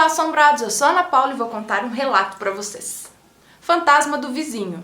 assombrados, eu sou a Ana Paula e vou contar um relato para vocês. Fantasma do vizinho.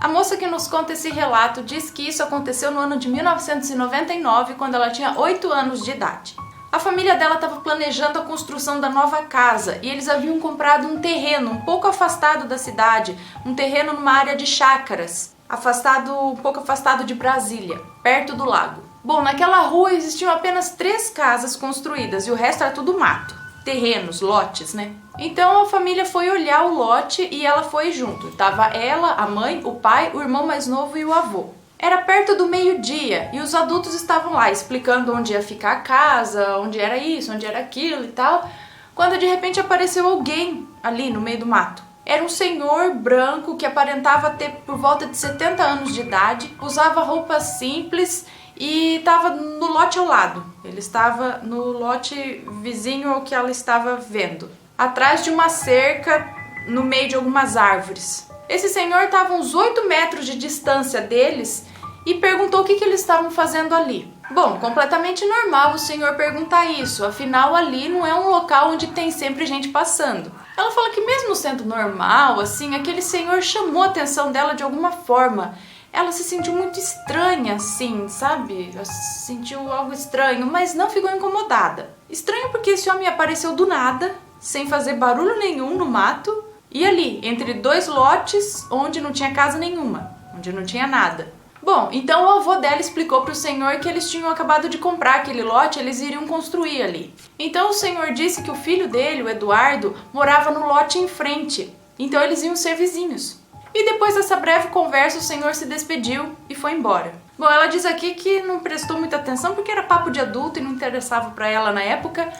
A moça que nos conta esse relato diz que isso aconteceu no ano de 1999, quando ela tinha 8 anos de idade. A família dela estava planejando a construção da nova casa e eles haviam comprado um terreno um pouco afastado da cidade, um terreno numa área de chácaras, um pouco afastado de Brasília, perto do lago. Bom, naquela rua existiam apenas 3 casas construídas e o resto era tudo mato, terrenos, lotes, né? Então a família foi olhar o lote e ela foi junto. Tava ela, a mãe, o pai, o irmão mais novo e o avô. Era perto do meio-dia e os adultos estavam lá explicando onde ia ficar a casa, onde era isso, onde era aquilo e tal, quando de repente apareceu alguém ali no meio do mato. Era um senhor branco que aparentava ter por volta de 70 anos de idade, usava roupas simples e estava no lote ao lado. Ele estava no lote vizinho ao que ela estava vendo, atrás de uma cerca, no meio de algumas árvores. Esse senhor estava a uns 8 metros de distância deles e perguntou o que eles estavam fazendo ali. Bom, completamente normal o senhor perguntar isso, afinal ali não é um local onde tem sempre gente passando. Ela fala que mesmo sendo normal, assim, aquele senhor chamou a atenção dela de alguma forma. Ela se sentiu muito estranha, assim, sabe? Ela sentiu algo estranho, mas não ficou incomodada. Estranho porque esse homem apareceu do nada, sem fazer barulho nenhum no mato, e ali, entre 2 lotes, onde não tinha casa nenhuma, onde não tinha nada. Bom, então o avô dela explicou para o senhor que eles tinham acabado de comprar aquele lote, eles iriam construir ali. Então o senhor disse que o filho dele, o Eduardo, morava no lote em frente, então eles iam ser vizinhos. E depois dessa breve conversa, o senhor se despediu e foi embora. Bom, ela diz aqui que não prestou muita atenção porque era papo de adulto e não interessava para ela na época,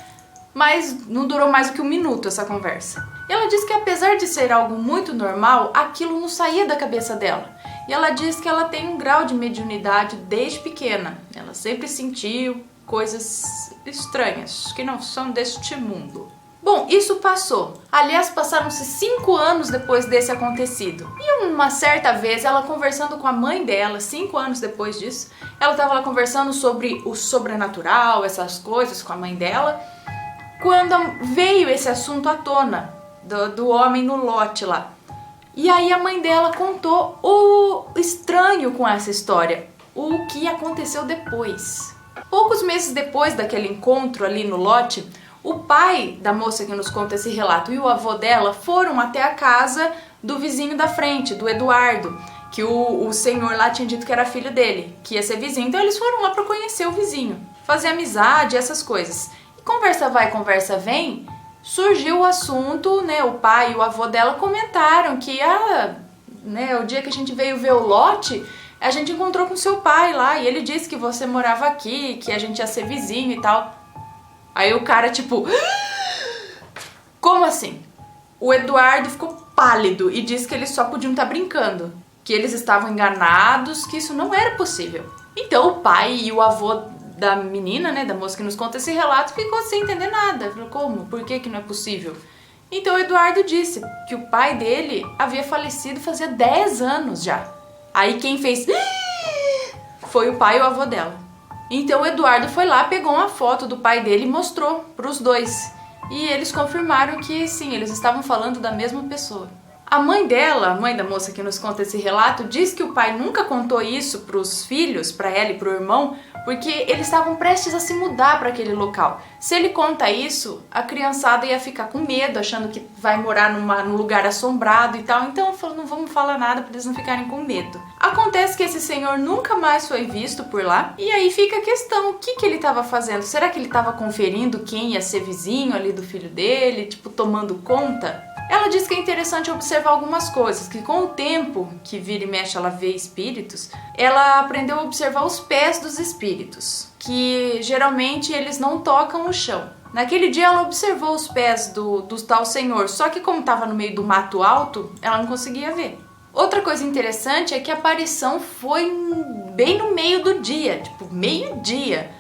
mas não durou mais do que 1 minuto essa conversa. E ela diz que apesar de ser algo muito normal, aquilo não saía da cabeça dela. E ela diz que ela tem um grau de mediunidade desde pequena. Ela sempre sentiu coisas estranhas, que não são deste mundo. Bom, isso passou. Aliás, passaram-se 5 anos depois desse acontecido. E uma certa vez, ela conversando com a mãe dela, 5 anos depois disso, ela estava lá conversando sobre o sobrenatural, essas coisas com a mãe dela, quando veio esse assunto à tona, do homem no lote lá. E aí a mãe dela contou o estranho com essa história, o que aconteceu depois. Poucos meses depois daquele encontro ali no lote, o pai da moça que nos conta esse relato e o avô dela foram até a casa do vizinho da frente, do Eduardo, que o senhor lá tinha dito que era filho dele, que ia ser vizinho. Então eles foram lá para conhecer o vizinho, fazer amizade, essas coisas. E conversa vai, conversa vem, surgiu o assunto, né? O pai e o avô dela comentaram que o dia que a gente veio ver o lote, a gente encontrou com seu pai lá e ele disse que você morava aqui, que a gente ia ser vizinho e tal. Aí o cara tipo, como assim? O Eduardo ficou pálido e disse que eles só podiam estar brincando, que eles estavam enganados, que isso não era possível. Então o pai e o avô da menina, né, da moça que nos conta esse relato, ficou sem entender nada. Falou, como? Por que não é possível? Então o Eduardo disse que o pai dele havia falecido fazia 10 anos já. Aí quem fez foi o pai e o avô dela. Então o Eduardo foi lá, pegou uma foto do pai dele e mostrou para os dois. E eles confirmaram que sim, eles estavam falando da mesma pessoa. A mãe dela, a mãe da moça que nos conta esse relato, diz que o pai nunca contou isso para os filhos, para ela e para o irmão, porque eles estavam prestes a se mudar para aquele local. Se ele conta isso, a criançada ia ficar com medo, achando que vai morar num lugar assombrado e tal. Então falou, não vamos falar nada para eles não ficarem com medo. Acontece que esse senhor nunca mais foi visto por lá. E aí fica a questão, o que ele estava fazendo? Será que ele estava conferindo quem ia ser vizinho ali do filho dele? Tipo, tomando conta? Ela diz que é interessante observar algumas coisas, que com o tempo que vira e mexe ela vê espíritos, ela aprendeu a observar os pés dos espíritos, que geralmente eles não tocam o chão. Naquele dia ela observou os pés do tal senhor, só que como estava no meio do mato alto, ela não conseguia ver. Outra coisa interessante é que a aparição foi bem no meio do dia, tipo meio-dia.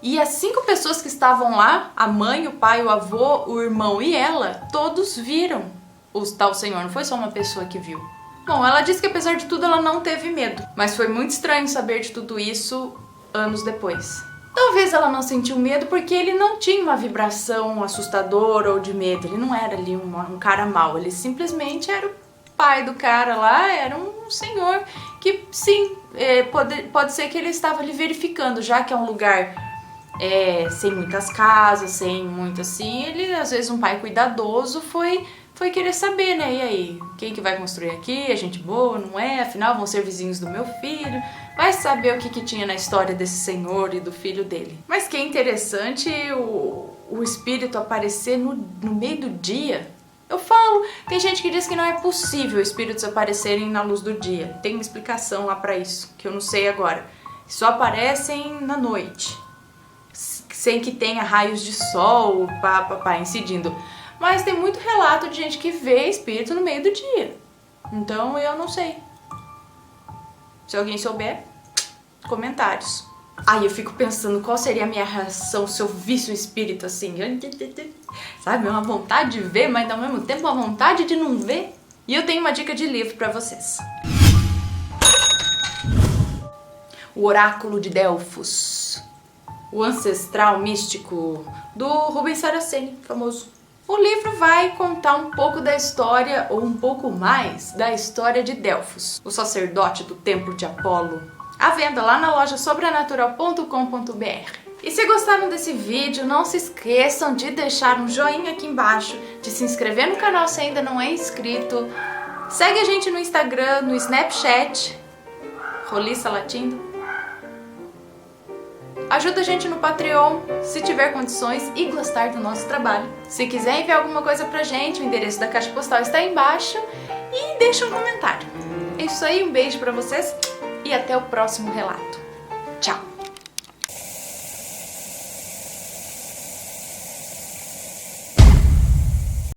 E as 5 pessoas que estavam lá, a mãe, o pai, o avô, o irmão e ela, todos viram o tal senhor, não foi só uma pessoa que viu. Bom, ela disse que apesar de tudo ela não teve medo, mas foi muito estranho saber de tudo isso anos depois. Talvez ela não sentiu medo porque ele não tinha uma vibração assustadora ou de medo, ele não era ali um cara mau, ele simplesmente era o pai do cara lá, era um senhor que sim, pode ser que ele estava ali verificando, já que é um lugar sem muitas casas, sem muito assim, ele às vezes um pai cuidadoso foi querer saber, né, e aí, quem que vai construir aqui, é gente boa, não é, afinal vão ser vizinhos do meu filho, vai saber o que tinha na história desse senhor e do filho dele. Mas que é interessante o espírito aparecer no meio do dia. Eu falo, tem gente que diz que não é possível espíritos aparecerem na luz do dia, tem uma explicação lá pra isso, que eu não sei agora, só aparecem na noite, sem que tenha raios de sol, incidindo. Mas tem muito relato de gente que vê espírito no meio do dia. Então eu não sei. Se alguém souber, comentários. Aí eu fico pensando qual seria a minha reação se eu visse um espírito assim. Sabe, uma vontade de ver, mas ao mesmo tempo uma vontade de não ver. E eu tenho uma dica de livro pra vocês. O Oráculo de Delfos. O ancestral místico do Rubens Saraceni, famoso. O livro vai contar um pouco da história, ou um pouco mais, da história de Delfos, o sacerdote do templo de Apolo. À venda lá na loja sobrenatural.com.br. E se gostaram desse vídeo, não se esqueçam de deixar um joinha aqui embaixo, de se inscrever no canal se ainda não é inscrito. Segue a gente no Instagram, no Snapchat, Roliça Latindo. Ajuda a gente no Patreon, se tiver condições e gostar do nosso trabalho. Se quiser enviar alguma coisa pra gente, o endereço da caixa postal está aí embaixo. E deixa um comentário. É isso aí, um beijo pra vocês e até o próximo relato. Tchau!